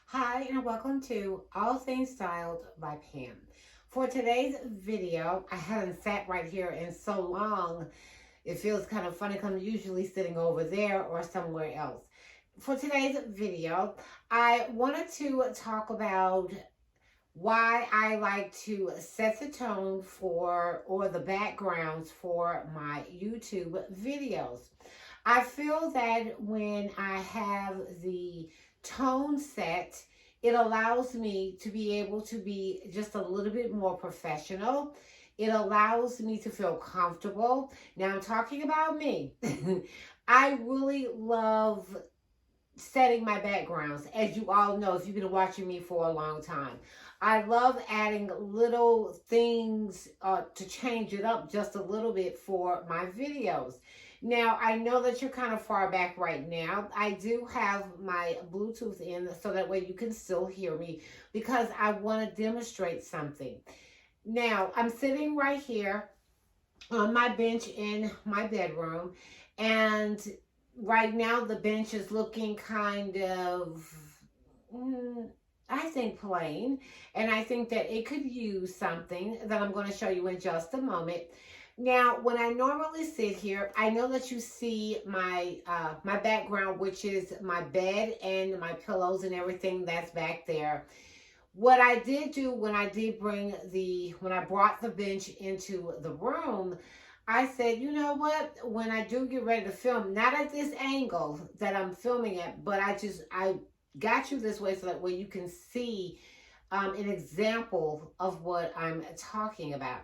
Hi, and welcome to All Things Styled by Pam. For today's video, I haven't sat right here in so long. It feels kind of funny because I'm usually sitting over there or somewhere else. For today's video, I wanted to talk about why I like to set the tone for or the backgrounds for my YouTube videos. I feel that when I have the tone set, it allows me to be able to be just a little bit more professional. It allows me to feel comfortable. Now, I'm talking about me. I really love setting my backgrounds, as you all know if you've been watching me for a long time. I love adding little things to change it up just a little bit for my videos. Now, I know that you're kind of far back right now. I do have my Bluetooth in so that way you can still hear me because I want to demonstrate something. Now, I'm sitting right here on my bench in my bedroom, and right now the bench is looking kind of I think plain, and I think that it could use something that I'm going to show you in just a moment. Now, when I normally sit here, I know that you see my background, which is my bed and my pillows and everything that's back there. What I did do when I brought the bench into the room, I said, you know what? When I do get ready to film, not at this angle that I'm filming at, but I got you this way so that way you can see an example of what I'm talking about.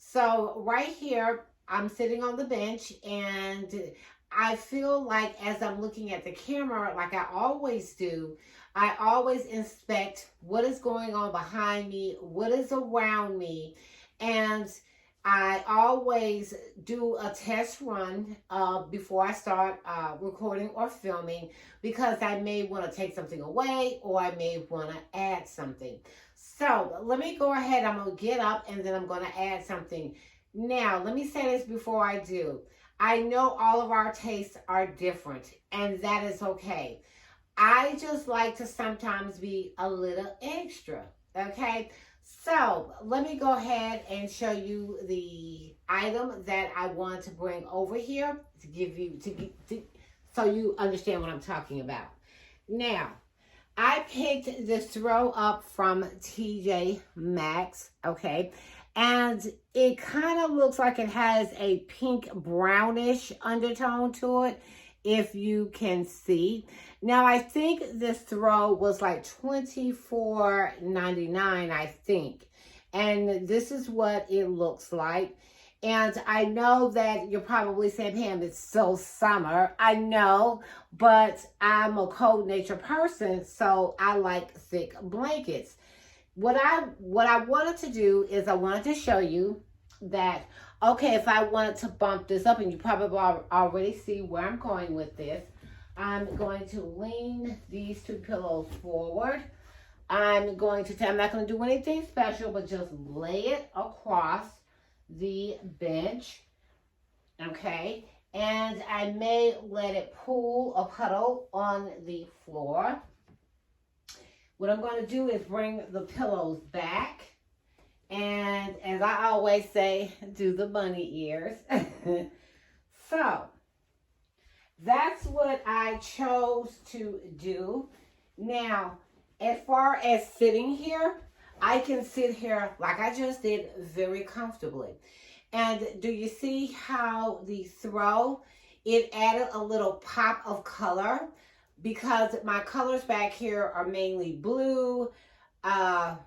So right here, I'm sitting on the bench, and I feel like as I'm looking at the camera, like I always do, I always inspect what is going on behind me, what is around me, and I always do a test run before I start recording or filming, because I may want to take something away or I may want to add something. So let me go ahead. I'm going to get up and then I'm going to add something. Now, let me say this before I do. I know all of our tastes are different, and that is okay. I just like to sometimes be a little extra, okay? So let me go ahead and show you the item that I want to bring over here to give you, so you understand what I'm talking about. Now, I picked this throw up from TJ Maxx, okay? And it kind of looks like it has a pink brownish undertone to it, if you can see. Now, I think this throw was like $24.99, I think. And this is what it looks like. And I know that you're probably saying, Pam, it's so summer. I know, but I'm a cold nature person, so I like thick blankets. What I wanted to do is I wanted to show you that, okay, if I wanted to bump this up, and you probably already see where I'm going with this, I'm going to lean these two pillows forward. I'm not going to do anything special, but just lay it across the bench, okay? And I may let it pool a puddle on the floor. What I'm going to do is bring the pillows back, and as I always say, do the bunny ears. So that's what I chose to do. Now, as far as sitting here, I can sit here like I just did, very comfortably. And do you see how the throw, it added a little pop of color? Because my colors back here are mainly blue,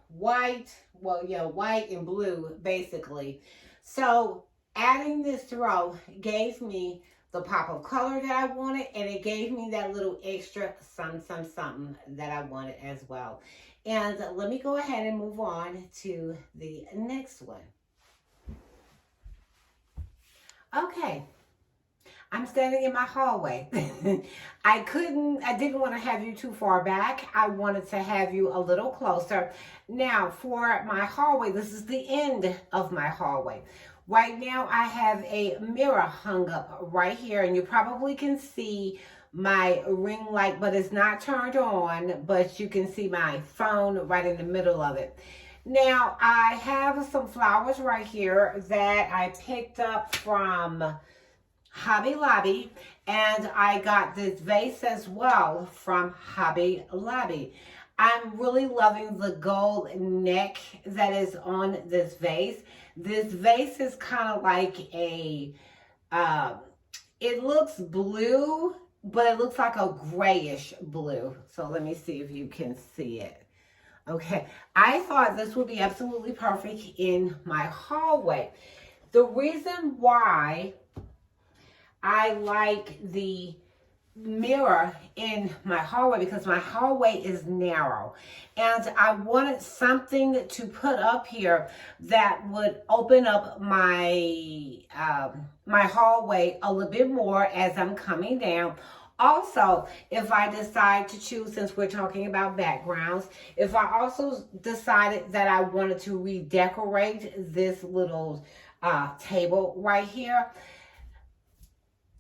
white, white and blue, basically. So adding this throw gave me the pop of color that I wanted, and it gave me that little extra something that I wanted as well. And let me go ahead and move on to the next one. Okay. I'm standing in my hallway. I didn't want to have you too far back. I wanted to have you a little closer. Now, for my hallway, this is the end of my hallway. Right now, I have a mirror hung up right here, and you probably can see my ring light, but it's not turned on, but you can see my phone right in the middle of it. Now, I have some flowers right here that I picked up from Hobby Lobby, and I got this vase as well from Hobby Lobby. I'm really loving the gold neck that is on this vase. This vase is kind of like a, it looks blue, but it looks like a grayish blue. So let me see if you can see it. Okay, I thought this would be absolutely perfect in my hallway. The reason why I like the mirror in my hallway, because my hallway is narrow, and I wanted something to put up here that would open up my my hallway a little bit more as I'm coming down. Also, if I decide to choose, since we're talking about backgrounds, if I also decided that I wanted to redecorate this little table right here,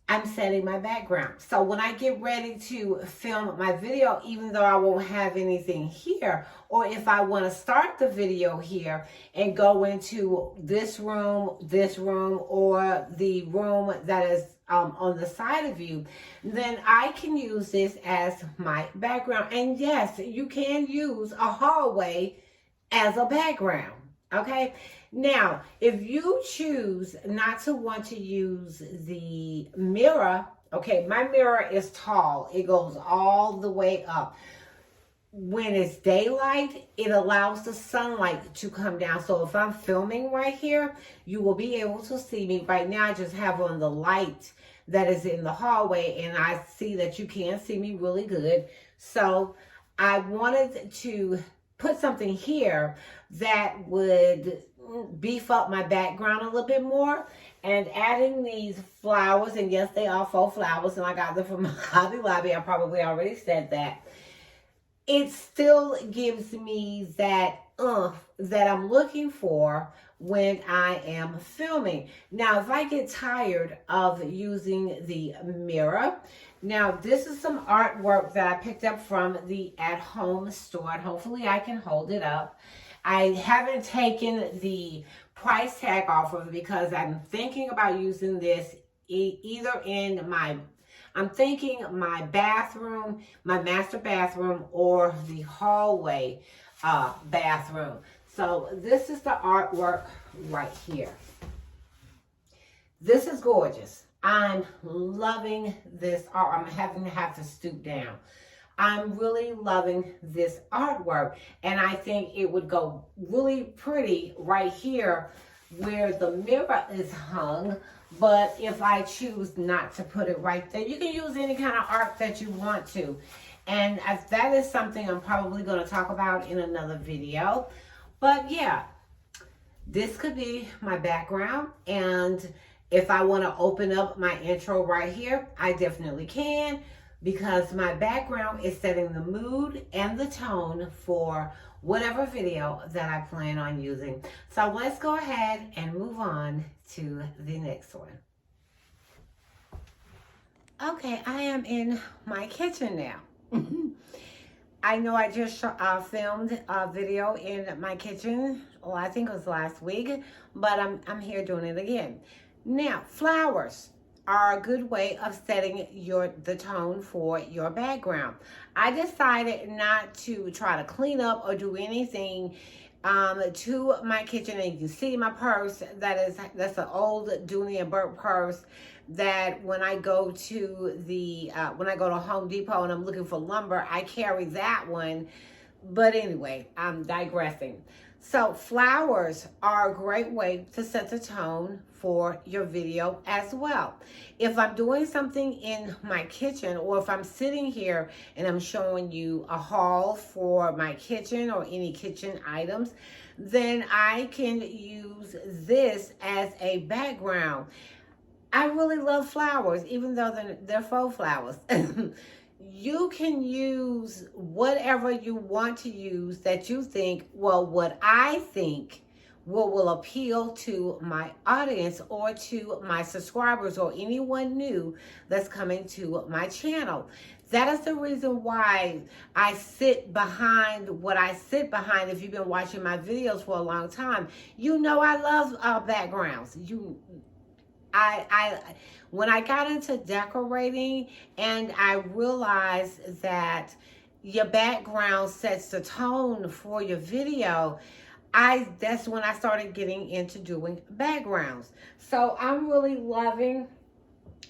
I'm setting my background. So when I get ready to film my video, even though I won't have anything here, or if I want to start the video here and go into this room, or the room that is on the side of you, then I can use this as my background. And yes, you can use a hallway as a background. Okay, now if you choose not to want to use the mirror, okay, my mirror is tall, it goes all the way up. When it's daylight, it allows the sunlight to come down. So if I'm filming right here, you will be able to see me. Right now I just have on the light that is in the hallway, and I see that you can see me really good. So I wanted to put something here that would beef up my background a little bit more, and adding these flowers, and yes, they are faux flowers, and I got them from Hobby Lobby. I probably already said that. It still gives me that that I'm looking for when I am filming. Now, if I get tired of using the mirror, now this is some artwork that I picked up from the at-home store, and hopefully I can hold it up. I haven't taken the price tag off of it because I'm thinking about using this either in my, I'm thinking my bathroom, my master bathroom, or the hallway bathroom. So this is the artwork right here. This is gorgeous. I'm loving this art. I'm having to have to stoop down. I'm really loving this artwork, and I think it would go really pretty right here where the mirror is hung. But if I choose not to put it right there, you can use any kind of art that you want to. And that is something I'm probably going to talk about in another video. But yeah, this could be my background. And if I want to open up my intro right here, I definitely can, because my background is setting the mood and the tone for whatever video that I plan on using. So let's go ahead and move on to the next one. Okay, I am in my kitchen now. I know I just filmed a video in my kitchen, well, I think it was last week, but I'm here doing it again. Now, flowers are a good way of setting the tone for your background. I decided not to try to clean up or do anything to my kitchen. And you can see my purse, that's an old Dooney and Burke purse that when I go to Home Depot and I'm looking for lumber, I carry that one. But anyway, I'm digressing. So flowers are a great way to set the tone for your video as well. If I'm doing something in my kitchen, or if I'm sitting here and I'm showing you a haul for my kitchen or any kitchen items, then I can use this as a background. I really love flowers, even though they're faux flowers. You can use whatever you want to use that you think, well, what I think what will appeal to my audience or to my subscribers or anyone new that's coming to my channel. That is the reason why I sit behind what I sit behind. If you've been watching my videos for a long time, you know I love backgrounds. When I got into decorating and I realized that your background sets the tone for your video, that's when I started getting into doing backgrounds. So I'm really loving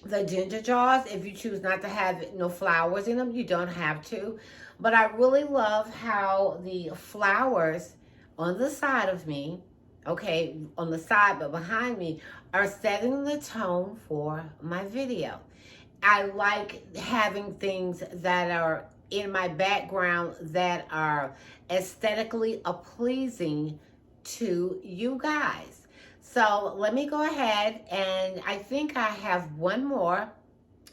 the ginger jars. If you choose not to have no flowers in them, you don't have to. But I really love how the flowers on the side of me, okay, on the side but behind me, are setting the tone for my video. I like having things that are in my background that are aesthetically pleasing to you guys. So let me go ahead, and I think I have one more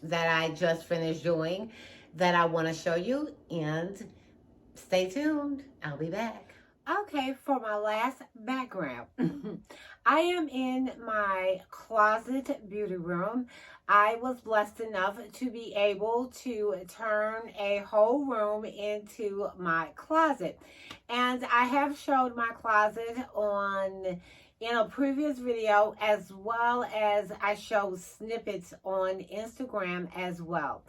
that I just finished doing that I want to show you, and stay tuned. I'll be back. Okay, for my last background, I am in my closet beauty room. I was blessed enough to be able to turn a whole room into my closet. And I have showed my closet in a previous video, as well as I show snippets on Instagram as well.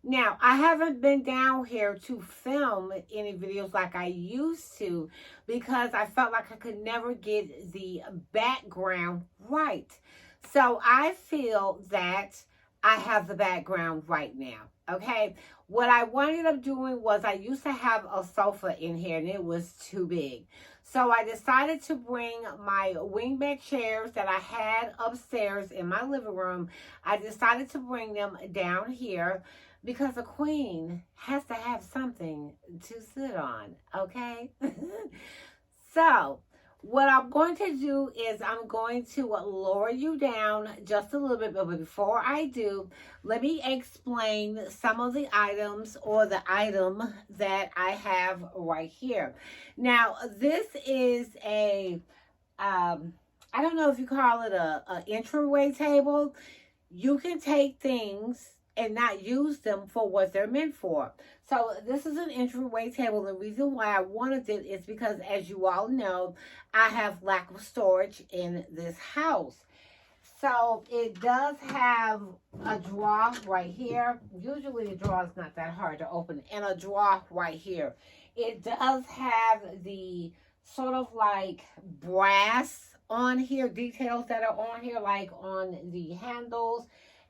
Now, I haven't been down here to film any videos like I used to because I felt like I could never get the background right. So I feel that I have the background right now, okay? What I ended up doing was I used to have a sofa in here and it was too big. So I decided to bring my wingback chairs that I had upstairs in my living room. I decided to bring them down here because a queen has to have something to sit on, okay? So what I'm going to do is I'm going to lower you down just a little bit, but before I do, let me explain some of the items or the item that I have right here. Now, this is I don't know if you call it a entryway table. You can take things and not use them for what they're meant for. So this is an entryway table. The reason why I wanted it is because, as you all know, I have lack of storage in this house. So it does have a drawer right here. Usually the drawer is not that hard to open, and a drawer right here. It does have the sort of like brass on here, details that are on here, like on the handles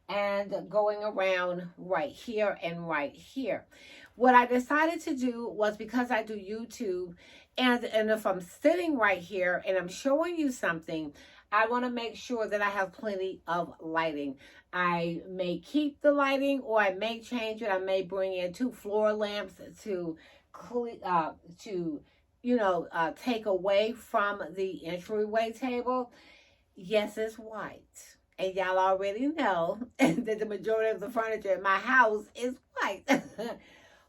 and going around right here and right here. What I decided to do was, because I do YouTube, and if I'm sitting right here and I'm showing you something, I want to make sure that I have plenty of lighting. I may keep the lighting, or I may change it. I may bring in 2 floor lamps to take away from the entryway table. Yes, it's white. And y'all already know that the majority of the furniture in my house is white.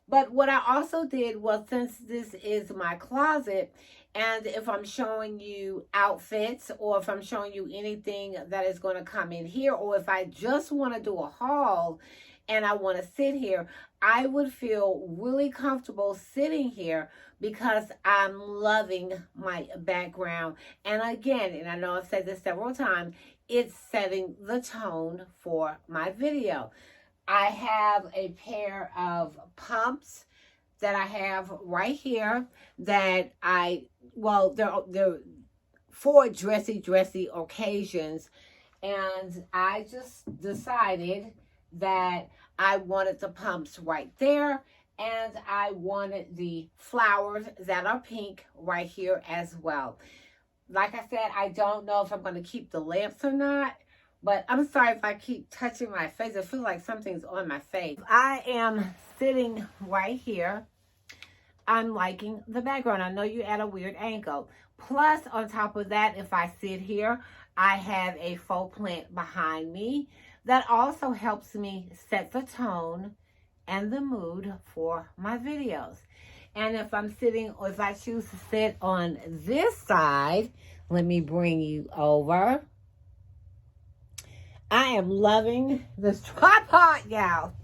But what I also did was, since this is my closet, and if I'm showing you outfits, or if I'm showing you anything that is going to come in here, or if I just want to do a haul and I want to sit here, I would feel really comfortable sitting here because I'm loving my background. And again, and I know I've said this several times, it's setting the tone for my video. I have a pair of pumps that I have right here that they're for dressy occasions. And I just decided that I wanted the pumps right there, and I wanted the flowers that are pink right here as well. Like I said, I don't know if I'm going to keep the lamps or not, but I'm sorry if I keep touching my face. I feel like something's on my face. I am sitting right here. I'm liking the background. I know you're at a weird angle. Plus, on top of that, if I sit here, I have a faux plant behind me that also helps me set the tone and the mood for my videos. And if I'm sitting, or if I choose to sit on this side, let me bring you over. I am loving this tripod, y'all.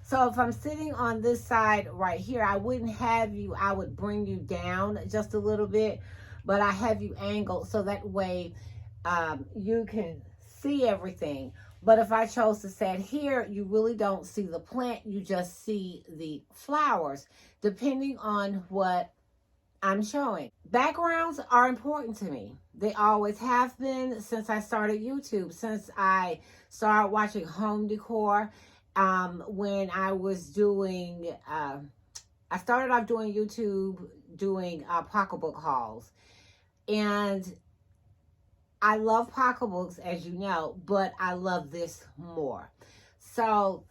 So if I'm sitting on this side right here, I wouldn't have you, I would bring you down just a little bit, but I have you angled so that way you can see everything. But if I chose to sit here, you really don't see the plant, you just see the flowers, depending on what I'm showing. Backgrounds are important to me. They always have been since I started YouTube, since I started watching home decor. When I was doing, I started off doing YouTube, doing pocketbook hauls. And I love pocketbooks, as you know, but I love this more. So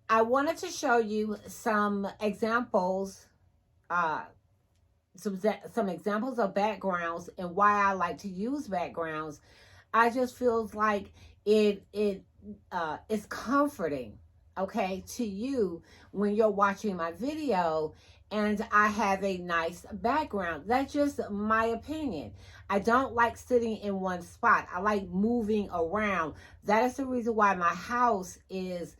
I wanted to show you some examples, some examples of backgrounds and why I like to use backgrounds. I just feels like it is comforting, okay, to you when you're watching my video and I have a nice background. That's just my opinion. I don't like sitting in one spot. I like moving around. That is the reason why my house is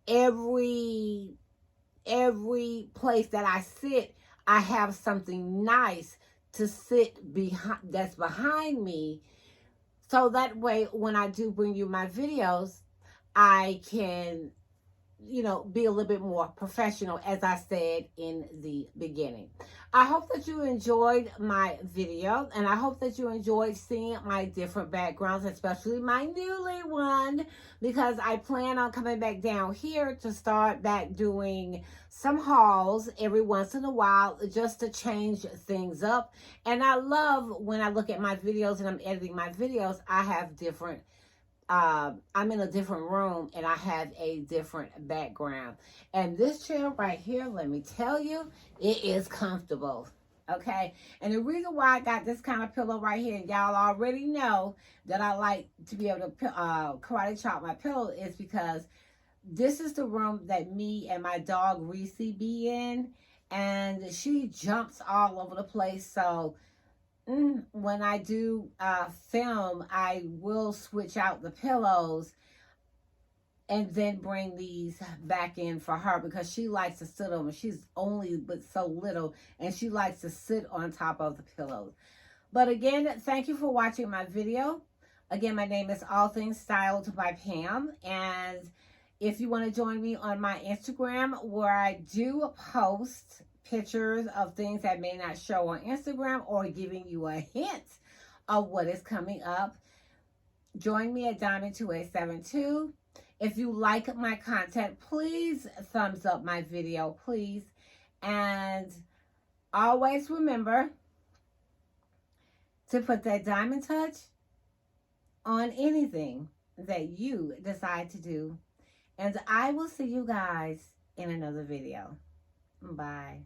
every place that I sit, I have something nice to sit behind, that's behind me. So that way, when I do bring you my videos, I can, you know, be a little bit more professional, as I said in the beginning. I hope that you enjoyed my video, and I hope that you enjoyed seeing my different backgrounds, especially my newly one, because I plan on coming back down here to start back doing some hauls every once in a while, just to change things up. And I love when I look at my videos and I'm editing my videos, I have different I'm in a different room and I have a different background. And this chair right here, let me tell you, it is comfortable. Okay. And the reason why I got this kind of pillow right here, and y'all already know that I like to be able to karate chop my pillow, is because this is the room that me and my dog Reese be in. And she jumps all over the place. So when I do film, I will switch out the pillows and then bring these back in for her, because she likes to sit on them. She's only but so little, and she likes to sit on top of the pillows. But again, thank you for watching my video. Again, my name is All Things Styled by Pam, and if you want to join me on my Instagram, where I do post pictures of things that may not show on Instagram, or giving you a hint of what is coming up, join me at Diamond2872. If you like my content, please thumbs up my video, please. And always remember to put that diamond touch on anything that you decide to do. And I will see you guys in another video. Bye.